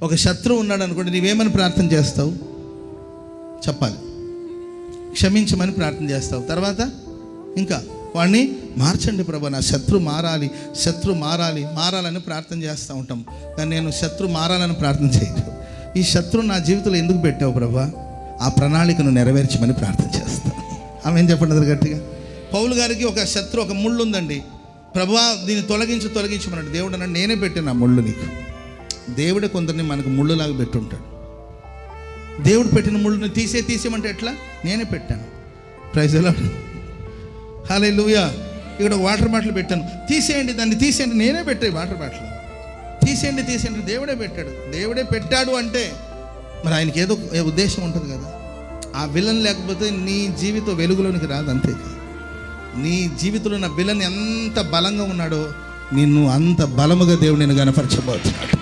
ఒక శత్రువు ఉన్నాడు అనుకోండి, నీవేమని ప్రార్థన చేస్తావు? చెప్పాలి. క్షమించమని ప్రార్థన చేస్తావు. తర్వాత ఇంకా వాడిని మార్చండి ప్రభా, నా శత్రు మారాలి, శత్రు మారాలని ప్రార్థన చేస్తూ ఉంటాం. కానీ నేను శత్రు మారాలని ప్రార్థన చేయను. ఈ శత్రువు నా జీవితంలో ఎందుకు పెట్టావు ప్రభా? ఆ ప్రణాళికను నెరవేర్చమని ప్రార్థన చేస్తాను. ఆమె ఏం చెప్పండి గట్టిగా. పౌలు గారికి ఒక శత్రు, ఒక ముళ్ళు ఉందండి. ప్రభువా దీన్ని తొలగించమన్నాడు. దేవుడు అన్నాడు, నేనే పెట్టాను ఆ ముళ్ళు నీకు. దేవుడే కొందరిని మనకు ముళ్ళులాగా పెట్టుంటాడు. దేవుడు పెట్టిన ముళ్ళుని తీసేయమంటే ఎట్లా? నేనే పెట్టాను. ప్రైజ్ ఎలా. హల్లెలూయా. ఇక్కడ వాటర్ బాటిల్ పెట్టాను, తీసేయండి, దాన్ని తీసేయండి, నేనే పెట్టాను. వాటర్ బాటిల్ తీసేయండి, దేవుడే పెట్టాడు అంటే మరి ఆయనకి ఏదో ఉద్దేశం ఉంటుంది కదా. ఆ విలన్ లేకపోతే నీ జీవితం వెలుగులోనికి రాదు. అంతే. నీ జీవితంలో నా విలన్ ఎంత బలంగా ఉన్నాడో నిన్ను అంత బలముగా దేవుడు నేను కనపరచబోతున్నాడు.